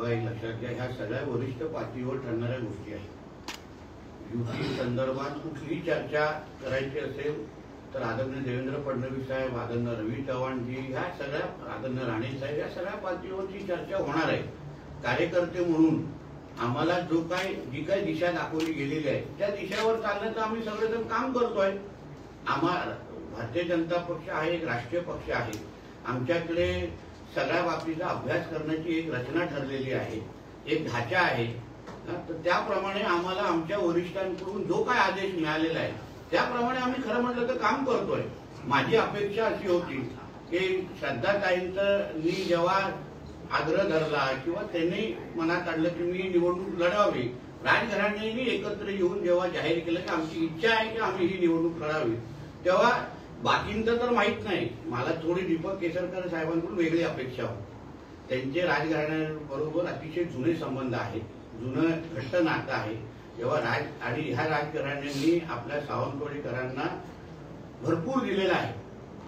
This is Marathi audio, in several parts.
बघा एक लक्षात घ्या, ह्या सगळ्या वरिष्ठ पातळीवर ठरणाऱ्या गोष्टी आहेत. युती संदर्भात कुठलीही चर्चा करायची असेल तर आदरणीय देवेंद्र फडणवीस साहेब, आदरणीय रवी चव्हाणजी, ह्या सगळ्या आदरणीय राणे साहेब, या सगळ्या पातळीवरची चर्चा होणार आहे. कार्यकर्ते म्हणून आम्हाला जी काही दिशा दाखवली गेलेली आहे त्या दिशेवर चालण्याचं आम्ही सगळेजण काम करतोय. भारतीय जनता पक्ष हा एक राष्ट्रीय पक्ष आहे. आमच्याकडे सगळ्या बाबतीचा अभ्यास करण्याची एक रचना ठरलेली आहे, एक ढाचा आहे. तर त्याप्रमाणे आम्हाला आमच्या वरिष्ठांकडून जो काय आदेश मिळालेला आहे त्याप्रमाणे आम्ही खरं म्हटलं तर काम करतोय. माझी अपेक्षा अशी होती की श्रद्धाताईंनी जेव्हा आग्रह धरला किंवा त्यांनी मनात आणलं की मी निवडणूक लढावी, राजघराण्यांनी एकत्र येऊन जेव्हा जाहीर केलं की आमची इच्छा आहे की आम्ही ही निवडणूक लढावी, तेव्हा बाकींचं तर माहित नाही, मला थोडी दीपक केसरकर साहेबांकडून वेगळी अपेक्षा होती. त्यांचे राजघराण्याबरोबर अतिशय जुने संबंध आहेत, जुनं घट्ट नातं आहे. जेव्हा आणि ह्या राजघराण्यांनी आपल्या सावंतवाडीकरांना भरपूर दिलेला आहे,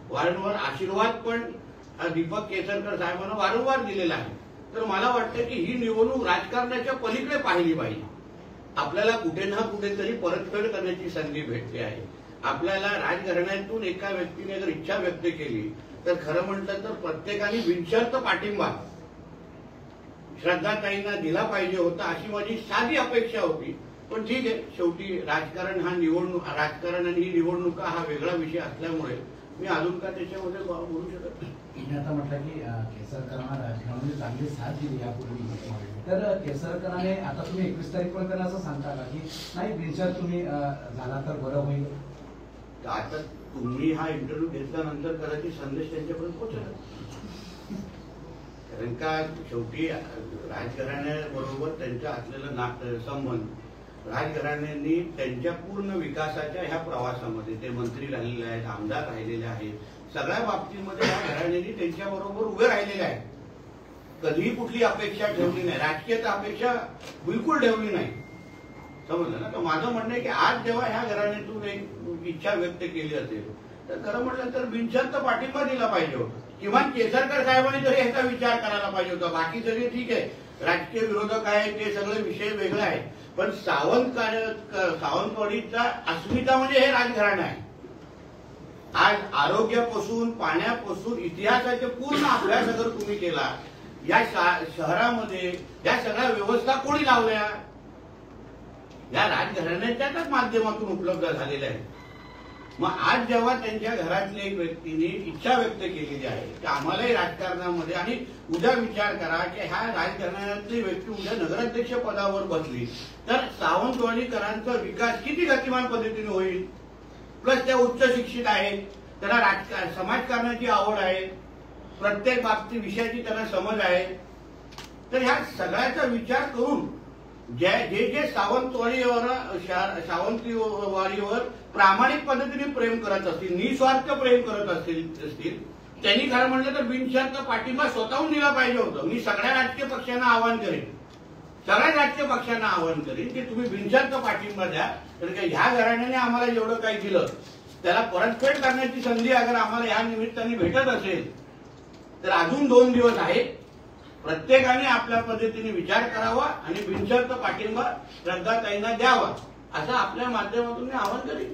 वारंवार आशीर्वाद पण दीपक केसरकर साहेबांना वारंवार दिलेला आहे. तर मला वाटतं की ही निवडणूक राजकारणाच्या पलीकडे पाहिली पाहिजे. आपल्याला कुठे ना कुठेतरी परतफेड करण्याची संधी भेटते आहे. आपल्याला राजघराण्यातून एका व्यक्तीने जर इच्छा व्यक्त केली तर खरं म्हटलं तर प्रत्येकाने बिनशर्त पाठिंबा श्रद्धाताईंना दिला पाहिजे होता, अशी माझी साधी अपेक्षा होती. पण ठीक आहे, शेवटी राजकारण आणि ही निवडणुका हा वेगळा विषय असल्यामुळे मी अजून का त्याच्यामध्ये बोलू शकत नाही. मी आता म्हटलं की केसरकरांना राजकारणाने चांगली साथ दिली यापूर्वी, तर केसरकरांनी आता तुम्ही 21 तारीखपर्यंत त्यांना असं सांगता का की नाही बिनशर्त तुम्ही झाला तर बरं होईल? आता तुम्ही हा इंटरव्ह्यू घेतल्यानंतर कदाचित संदेश त्यांच्यापर्यंत पोहोचला, कारण का शेवटी राजघराण्याबरोबर त्यांचा असलेला संबंध, राजघराण्यांनी त्यांच्या पूर्ण विकासाच्या ह्या प्रवासामध्ये ते मंत्री राहिलेले आहेत, आमदार राहिलेले आहेत, सगळ्या बाबतीमध्ये ह्या घराण्यांनी त्यांच्याबरोबर उभे राहिलेले आहेत. कधीही कुठली अपेक्षा ठेवली नाही, राजकीय अपेक्षा बिलकुल ठेवली नाही. समजलं ना? तर माझं म्हणणं आहे की आज जेव्हा ह्या घराण्यातून एक इच्छा व्यक्त केली असेल तर खरं म्हटलं तर बिनशर्त पाठिंबा दिला पाहिजे होता. किमान केसरकर साहेबांनी तरी ह्याचा विचार करायला पाहिजे होता. बाकी सगळे ठीक आहे, राजकीय विरोधक आहेत, ते सगळे विषय वेगळे आहेत, पण सावंतवाडीचा अस्मिता म्हणजे हे राजघराणं आहे. आज आरोग्यापासून, पाण्यापासून, इतिहासाचा पूर्ण अभ्यास अगर तुम्ही केला, या शहरामध्ये या सगळ्या व्यवस्था कोणी लावल्या? या राजघराण्याच्याच माध्यमातून उपलब्ध झालेल्या आहेत. मग आज जेव्हा त्यांच्या घरातल्या एक व्यक्तीने इच्छा व्यक्त केलेली आहे की आम्हालाही राजकारणामध्ये, आणि उद्या विचार करा की ह्या राजकारणातली व्यक्ती उद्या नगराध्यक्ष पदावर बसली तर सावंतवाडीकरांचा विकास किती गतिमान पद्धतीने होईल. प्लस त्या उच्च शिक्षित आहेत, त्यांना समाजकारणाची आवड आहे, प्रत्येक बाबतीत विषयाची त्यांना समज आहे. तर ह्या सगळ्याचा विचार करून जे सावंतवाडीवर प्रामाणिक पद्धतीने प्रेम करत असतील, निस्वार्थ प्रेम करत असतील, त्यांनी खरं म्हटलं तर बिनशर्त पाठिंबा स्वतःहून दिला पाहिजे होतं. मी सगळ्या राजकीय पक्षांना आवाहन करेन, की तुम्ही बिनशर्त पाठिंबा द्या. कारण की ह्या घराण्याने आम्हाला जेवढं काही दिलं त्याला परतफेड करण्याची संधी अगर आम्हाला या निमित्ताने भेटत असेल तर अजून 2 दिवस आहेत. प्रत्येकाने आपल्या पद्धतीने विचार करावा आणि बिनशर्त पाठिंबा श्रद्धाताईंना द्यावा, असं आपल्या माध्यमातून मी आवाहन करेन.